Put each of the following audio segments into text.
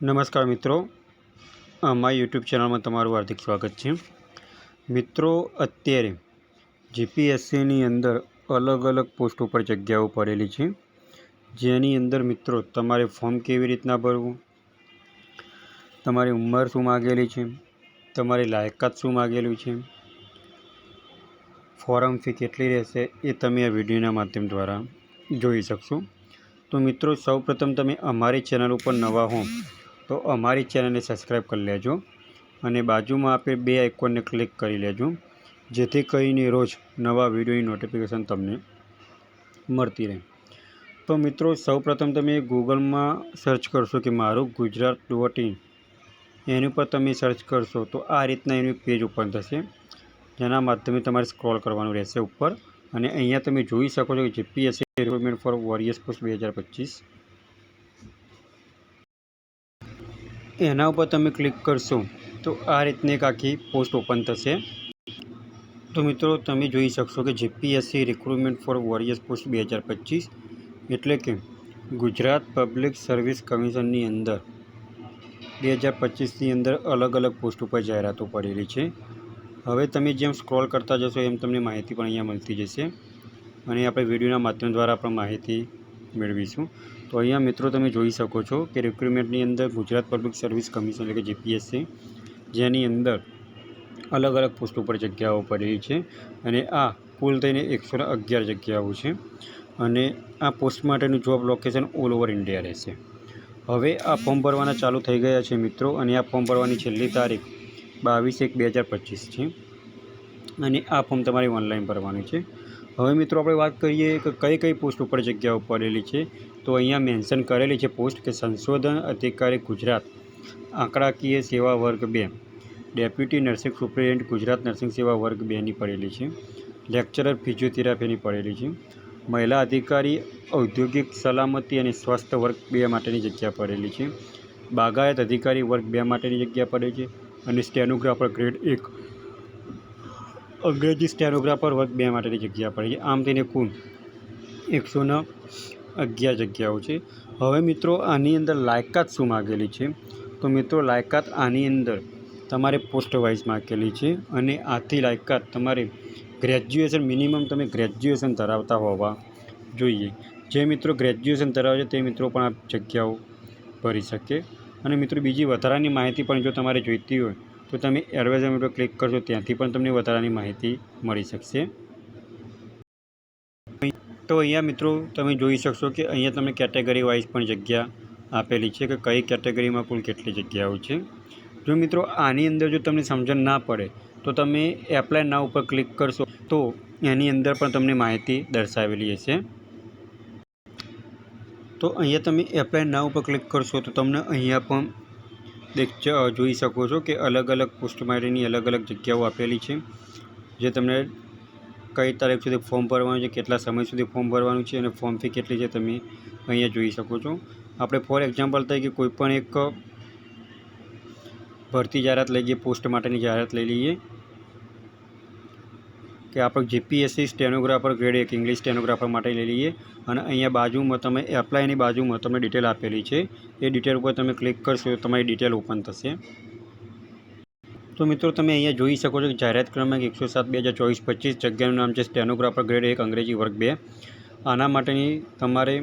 નમસ્કાર મિત્રો, મારી યુટ્યુબ ચેનલમાં તમારું હાર્દિક સ્વાગત છે। મિત્રો, અત્યારે જીપીએસસીની અંદર અલગ અલગ પોસ્ટ ઉપર જગ્યાઓ પડેલી છે, જેની અંદર મિત્રો તમારે ફોર્મ કેવી રીતના ભરવું, તમારી ઉંમર શું માગેલી છે, તમારી લાયકાત શું માગેલું છે, ફોર્મ ફી કેટલી રહેશે એ તમે આ વિડીયોના માધ્યમ દ્વારા જોઈ શકશો। તો મિત્રો, સૌપ્રથમ તમે અમારી ચેનલ ઉપર નવા હો તો અમારી ચેનલને સબસ્ક્રાઈબ કરી લેજો અને બાજુમાં આપેલ બે આઇકોનને ક્લિક કરી લેજો, જેથી કરીને રોજ નવા વિડીયોની નોટિફિકેશન તમને મળતી રહે। તો મિત્રો, સૌપ્રથમ તમે ગૂગલમાં સર્ચ કરશો કે મારું ગુજરાત.in, એની પર તમે સર્ચ કરશો તો આ રીતના એનું પેજ ઓપન થશે, જેના માધ્યમે તમારે સ્ક્રોલ કરવાનું રહેશે ઉપર અને અહીંયા તમે જોઈ શકો છો કે GPSC recruitment for various post 2025, એના ઉપર તમે ક્લિક કરશો તો આ રીતની એક આખી પોસ્ટ ઓપન થશે। તો મિત્રો, તમે જોઈ શકશો કે GPSC recruitment for various post 2025 એટલે કે ગુજરાત પબ્લિક સર્વિસ કમિશનની અંદર 2025ની અંદર અલગ અલગ પોસ્ટ ઉપર જાહેરાતો પડેલી છે। હવે તમે જેમ સ્ક્રોલ કરતા જશો એમ તમને માહિતી પણ અહીંયા મળતી જશે અને આપણે વિડીયોના માધ્યમ દ્વારા પણ માહિતી મેળવીશું। તો અહીંયા મિત્રો તમે જોઈ શકો છો કે રિક્રુટમેન્ટની અંદર ગુજરાત પબ્લિક સર્વિસ કમિશન એટલે કે જીપીએસસી, જેની અંદર અલગ અલગ પોસ્ટ ઉપર જગ્યાઓ પડેલી છે અને આ કુલ થઈને 111 જગ્યાઓ છે અને આ પોસ્ટ માટેનું job location all over India રહેશે। હવે આ ફોર્મ ભરવાના ચાલુ થઈ ગયા છે મિત્રો, અને આ ફોર્મ ભરવાની છેલ્લી તારીખ 22/1/2025 છે અને આ ફોર્મ તમારે ઓનલાઈન ભરવાનું છે। હવે મિત્રો, આપણે વાત કરીએ કે કઈ કઈ પોસ્ટ ઉપર જગ્યાઓ પડેલી છે, તો અહીંયા મેન્શન કરેલી છે પોસ્ટ કે સંશોધન અધિકારી ગુજરાત આંકડાકીય સેવા વર્ગ 2, deputy nursing superintendent Gujarat nursing સેવા વર્ગ 2ની પડેલી છે, લેક્ચરર ફિઝિયોથેરાપીની પડેલી છે, મહિલા અધિકારી ઔદ્યોગિક સલામતી અને સ્વાસ્થ્ય વર્ગ 2 માટેની જગ્યા પડેલી છે, બાગાયત અધિકારી વર્ગ 2 માટેની જગ્યા પડેલી છે અને સ્ટેનોગ્રાફર ગ્રેડ 1 અંગ્રેજી સ્ટેનોગ્રાફર વર્ગ 2 માટેની જગ્યા પડેલી છે। આમ થઈને કુલ 111 જગ્યાઓ છે। હવે મિત્રો, આની અંદર લાયકાત શું માગેલી છે, તો મિત્રો લાયકાત આની અંદર તમારે પોસ્ટ વાઇઝ માગેલી છે અને આથી લાયકાત તમારે ગ્રેજ્યુએશન, મિનિમમ તમે ગ્રેજ્યુએશન ધરાવતા હોવા જોઈએ। જે મિત્રો ગ્રેજ્યુએશન ધરાવે છે તે મિત્રો પણ આ જગ્યાઓ ભરી શકે। અને મિત્રો, બીજી વધારાની માહિતી પણ જો તમારે જોઈતી હોય તો તમે એડવર્ટાઇઝમેન્ટ પર ક્લિક કરશો, ત્યાંથી પણ તમને વધારાની માહિતી મળી શકશે। તો અહીંયા મિત્રો તમે જોઈ શકશો કે અહીંયા તમને કેટેગરી વાઇઝ પણ જગ્યા આપેલી છે કે કઈ કેટેગરીમાં કુલ કેટલી જગ્યાઓ છે। જો મિત્રો આની અંદર જો તમને સમજણ ના પડે તો તમે એપ્લાય નાઉ ઉપર ક્લિક કરશો તો એની અંદર પણ તમને માહિતી દર્શાવેલી હશે। તો અહીંયા તમે એપ્લાય નાઉ ઉપર ક્લિક કરશો તો તમને અહીંયા પણ જોઈ શકો છો કે અલગ અલગ પોસ્ટ માટેની અલગ અલગ જગ્યાઓ આપેલી છે, જે તમને કઈ તારીખ સુધી ફોર્મ ભરવાનું છે, કેટલા સમય સુધી ફોર્મ ભરવાનું છે અને ફોર્મ ફી કેટલી છે તમે અહીંયા જોઈ શકો છો। આપણે ફોર એક્ઝામ્પલ થાય કે કોઈ પણ એક ભરતી જાહેરાત લઈ લઈએ, પોસ્ટ માટેની જાહેરાત લઈ લઈએ કે આપણે GPSC stenographer grade 1 English stenographer માટે લઈ લઈએ અને અહીંયા બાજુમાં તમે એપ્લાયની બાજુમાં તમને ડિટેલ આપેલી છે, એ ડિટેલ ઉપર તમે ક્લિક કરશો તો તમારી ડિટેલ ઓપન થશે। તો મિત્રો, તમે અહીંયા જોઈ શકો છો કે જાહેરાત ક્રમાંક 107/2024, જગ્યાનું નામ છે સ્ટેનોગ્રાફર ગ્રેડ 1 અંગ્રેજી વર્ગ 2। આના માટેની તમારે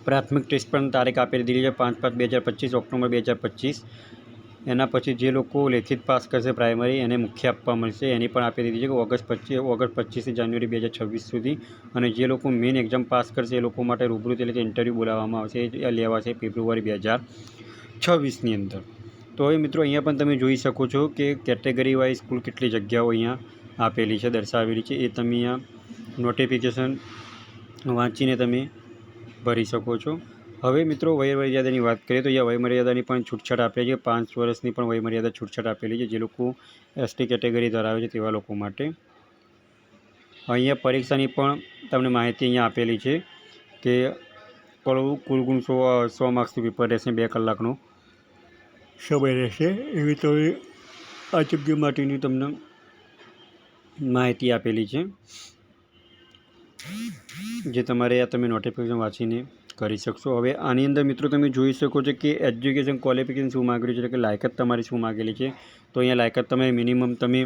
પ્રાથમિક ટેસ્ટ પણ તારીખ આપેલી દીધી છે 5/5/2025, ઓક્ટોબર 2025। એના પછી જે લોકો લેખિત પાસ કરશે પ્રાઇમરી એને મુખ્ય આપવા મળશે, એની પણ આપી દીધી છે કે ઓગસ્ટ 25 જાન્યુઆરી 2026 સુધી। અને જે લોકો મેઇન એક્ઝામ પાસ કરશે એ લોકો માટે રૂબરૂ એટલે કે ઇન્ટરવ્યૂ બોલાવવામાં આવશે, એ લેવાશે ફેબ્રુઆરી 2026ની અંદર। તો હવે મિત્રો, અહીંયા પણ તમે જોઈ શકો છો કે કેટેગરી વાઇઝ કુલ કેટલી જગ્યાઓ અહીંયા આપેલી છે, દર્શાવેલી છે, એ તમે અહીંયા નોટિફિકેશન વાંચીને તમે ભરી શકો છો। હવે મિત્રો, વયમર્યાદાની વાત કરીએ તો અહીંયા વયમર્યાદાની પણ છૂટછાટ આપેલી છે, 5 વર્ષની પણ વયમર્યાદા છૂટછાટ આપેલી છે જે લોકો એસટી કેટેગરી ધરાવે છે તેવા લોકો માટે। અહીંયા પરીક્ષાની પણ તમને માહિતી અહીંયા આપેલી છે કે કુલ ગુણ 100 માર્ક્સનું પેપર રહેશે, 2 કલાકનો સમય રહેશે, એવી તો આ જગ્યા માટેની તમને માહિતી આપેલી છે, જે તમારે આ તમે નોટિફિકેશન વાંચીને કરી શકશો। હવે આની અંદર મિત્રો તમે જોઈ શકો છો કે એજ્યુકેશન ક્વોલિફિકેશન શું માગેલું છે, એટલે કે લાયકાત તમારી શું માગેલી છે। તો અહીંયા લાયકાત તમે મિનિમમ તમે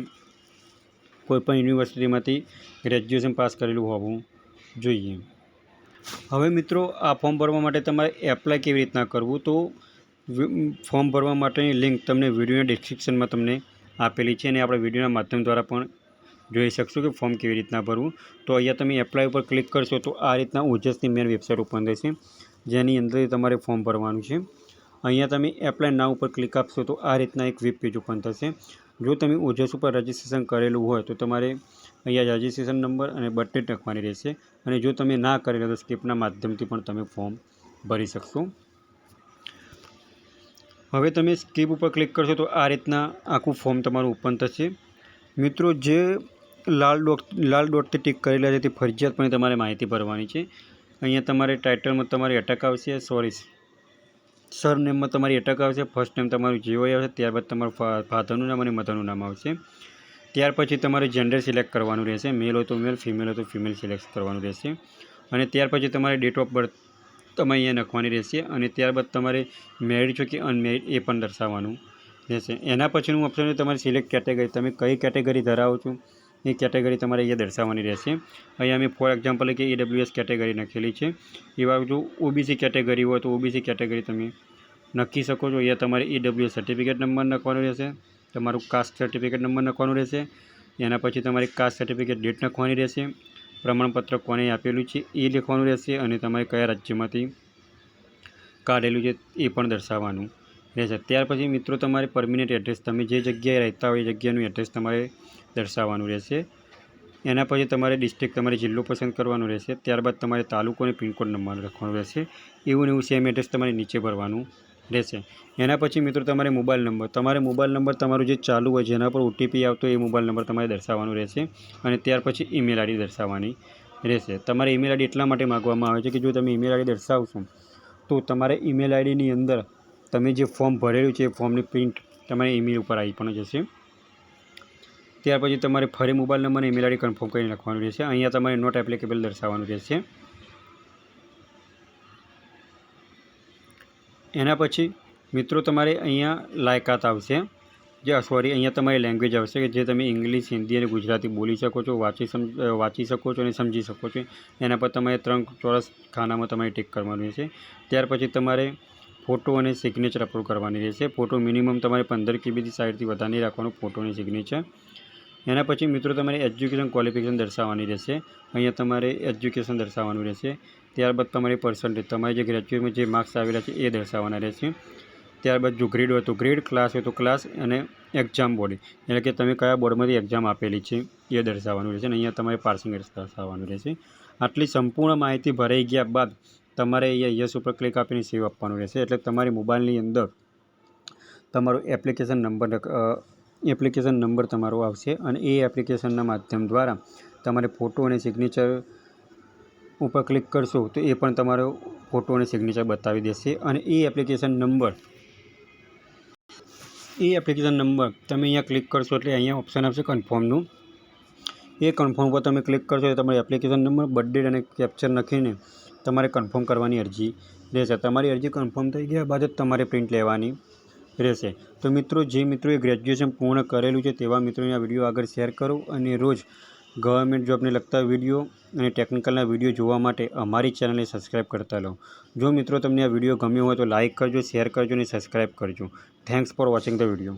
કોઈપણ યુનિવર્સિટીમાંથી ગ્રેજ્યુએશન પાસ કરેલું હોવું જોઈએ। હવે મિત્રો આ ફોર્મ ભરવા માટે તમારે એપ્લાય કેવી રીતના કરવું, તો ફોર્મ ભરવા માટેની લિંક તમને વિડીયોના ડિસ્ક્રિપ્શનમાં તમને આપેલી છે અને આપણે વિડીયોના માધ્યમ દ્વારા પણ જોઈ શકશો કે ફોર્મ કેવી રીતના ભરવું। તો અહીંયા તમે એપ્લાય ઉપર ક્લિક કરશો તો આ રીતના ઓજસની મેન વેબસાઇટ ઓપન થશે, જેની અંદર તમારે ફોર્મ ભરવાનું છે। અહીંયા તમે એપ્લાય નાઉ ઉપર ક્લિક આપશો તો આ રીતના એક વેબ પેજ ઓપન થશે। જો તમે ઓજસ ઉપર રજિસ્ટ્રેશન કરેલું હોય તો તમારે અહીંયા રજિસ્ટ્રેશન નંબર અને બર્થ ડેટ લખવાની રહેશે, અને જો તમે ના કરેલા તો સ્કીપના માધ્યમથી પણ તમે ફોર્મ ભરી શકશો। હવે તમે સ્કીપ ઉપર ક્લિક કરશો તો આ રીતના આખું ફોર્મ તમારું ઓપન થશે। મિત્રો જે લાલ ડોટથી ટિક કરેલા છે તે ફરજિયાતપણે તમારે માહિતી ભરવાની છે। અહીંયા તમારે ટાઇટલમાં તમારી અટક આવશે, સરનેમમાં તમારી અટક આવશે, ફર્સ્ટ નેમ તમારું જે હોય આવશે, ત્યારબાદ તમારું ફાધરનું નામ અને મધરનું નામ આવશે। ત્યાર પછી તમારે જેન્ડર સિલેક્ટ કરવાનું રહેશે, મેલ હોય તો મેલ, ફિમેલ હોય તો ફિમેલ સિલેક્ટ કરવાનું રહેશે, અને ત્યાર પછી તમારે ડેટ ઓફ બર્થ તમે અહીંયા લખવાની રહેશે, અને ત્યારબાદ તમારે મેરિડ છો કે અનમેરિડ એ પણ દર્શાવવાનું રહેશે। એના પછીનું ઓપ્શન છે તમારે સિલેક્ટ કેટેગરી, તમે કઈ કેટેગરી ધરાવો છો એ કેટેગરી તમારે અહીંયા દર્શાવવાની રહેશે। અહીંયા મેં ફોર એક્ઝામ્પલ કે AWS કેટેગરી લખેલી છે, એવા જો OBC કેટેગરી હોય તો OBC કેટેગરી તમે લખી શકો છો। અહીંયા તમારે AWS સર્ટિફિકેટ નંબર લખવાનો રહેશે, તમારું કાસ્ટ સર્ટિફિકેટ નંબર લખવાનું રહેશે, એના પછી તમારી કાસ્ટ સર્ટિફિકેટ ડેટ લખવાની રહેશે, પ્રમાણપત્ર કોને આપેલું છે એ લખવાનું રહેશે, અને તમારે કયા રાજ્યમાંથી કાઢેલું છે એ પણ દર્શાવવાનું રહેશે। ત્યાર પછી મિત્રો તમારે પરમિનન્ટ એડ્રેસ, તમે જે જગ્યાએ રહેતા હોય એ જગ્યાનું એડ્રેસ તમારે દર્શાવવાનું રહેશે। એના પછી તમારે ડિસ્ટ્રિક્ટ, તમારે જિલ્લો પસંદ કરવાનો રહેશે, ત્યારબાદ તમારે તાલુકો અને પિનકોડ નંબર લખવાનો રહેશે, એવું સેમ એડ્રેસ તમારે નીચે ભરવાનું રહેશે। એના પછી મિત્રો તમારે મોબાઈલ નંબર તમારું જે ચાલુ હોય જેના પર OTP આવતો એ મોબાઈલ નંબર તમારે દર્શાવવાનો રહેશે, અને ત્યાર પછી ઈમેલ આઈડી દર્શાવવાની રહેશે। તમારે ઈમેલ આઈડી એટલા માટે માગવામાં આવે છે કે જો તમે ઈમેલ આઈડી દર્શાવશો તો તમારે ઈમેલ આઈડીની અંદર તમે જે ફોર્મ ભરેલું છે એ ફોર્મની પ્રિન્ટ તમારે ઈમેલ ઉપર આવી પણ જશે। ત્યાર પછી તમારે ફરી મોબાઈલ નંબર અને ઈમેલ આઈડી કન્ફર્મ કરીને લખવાનું રહેશે। અહીંયા તમારે નોટ એપ્લિકેબલ દર્શાવવાનું રહેશે। એના પછી મિત્રો તમારે અહીંયા લાયકાત આવશે, અહીંયા તમારી લેંગ્વેજ આવશે કે જે તમે ઇંગ્લિશ, હિન્દી અને ગુજરાતી બોલી શકો છો, વાંચી શકો છો અને સમજી શકો છો। એના પર તમારે 3 ચોરસ ખાનામાં તમારે ટિક કરવાનું રહેશે। ત્યાર પછી તમારે ફોટો અને સિગ્નેચર અપલોડ કરવાની રહેશે। ફોટો મિનિમમ તમારે 15 KBથી સાઇઝથી વધારે નહીં રાખવાનું, ફોટો અને સિગ્નેચર। એના પછી મિત્રો તમારે એજ્યુકેશન ક્વોલિફિકેશન દર્શાવવાની રહેશે, અહીંયા તમારે એજ્યુકેશન દર્શાવવાનું રહેશે। ત્યારબાદ તમારી પર્સન્ટેજ, તમારે જે ગ્રેજ્યુએટમાં જે માર્ક્સ આવેલા છે એ દર્શાવવાના રહેશે। ત્યારબાદ જો ગ્રેડ હોય તો ગ્રેડ, ક્લાસ હોય તો ક્લાસ, અને એક્ઝામ બોર્ડ એટલે કે તમે કયા બોર્ડમાંથી એક્ઝામ આપેલી છે એ દર્શાવવાનું રહેશે, અને અહીંયા તમારે પાસિંગ દર્શાવવાનું રહેશે। આટલી સંપૂર્ણ માહિતી ભરાઈ ગયા બાદ તમારે અહીંયા યસ ઉપર ક્લિક આપીને સેવ આપવાનું રહેશે, એટલે તમારી મોબાઈલની અંદર તમારો એપ્લિકેશન નંબર તમારો આવશે, અને એ એપ્લિકેશનના માધ્યમ દ્વારા તમારે ફોટો અને સિગ્નેચર ઉપર ક્લિક કરશો તો એ પણ તમારો ફોટો અને સિગ્નેચર બતાવી દેશે। અને એ એપ્લિકેશન નંબર તમે અહીંયા ક્લિક કરશો એટલે અહીંયા ઓપ્શન આવશે કન્ફર્મનું, એ કન્ફર્મ પર તમે ક્લિક કરશો તો તમારી એપ્લિકેશન નંબર, બર્થ ડેટ અને કેપ્ચર લખીને તમારે કન્ફર્મ કરવાની અરજી રહેશે। તમારી અરજી કન્ફર્મ થઈ ગયા બાદ જ તમારે પ્રિન્ટ લેવાની રહેશે। તો મિત્રો જે મિત્રોએ ગ્રેજ્યુએશન પૂર્ણ કરેલું છે તેવા મિત્રોને આ વિડીયો આગળ શેર કરો, અને રોજ ગવર્મેન્ટ જોબને લગતા વિડીયો અને ટેકનિકલના વિડીયો જોવા માટે અમારી ચેનલને સબસ્ક્રાઈબ કરતા રહો। જો મિત્રો તમને આ વિડીયો ગમ્યો હોય તો લાઇક કરજો, શેર કરજો અને સબસ્ક્રાઈબ કરજો। Thanks for watching the video.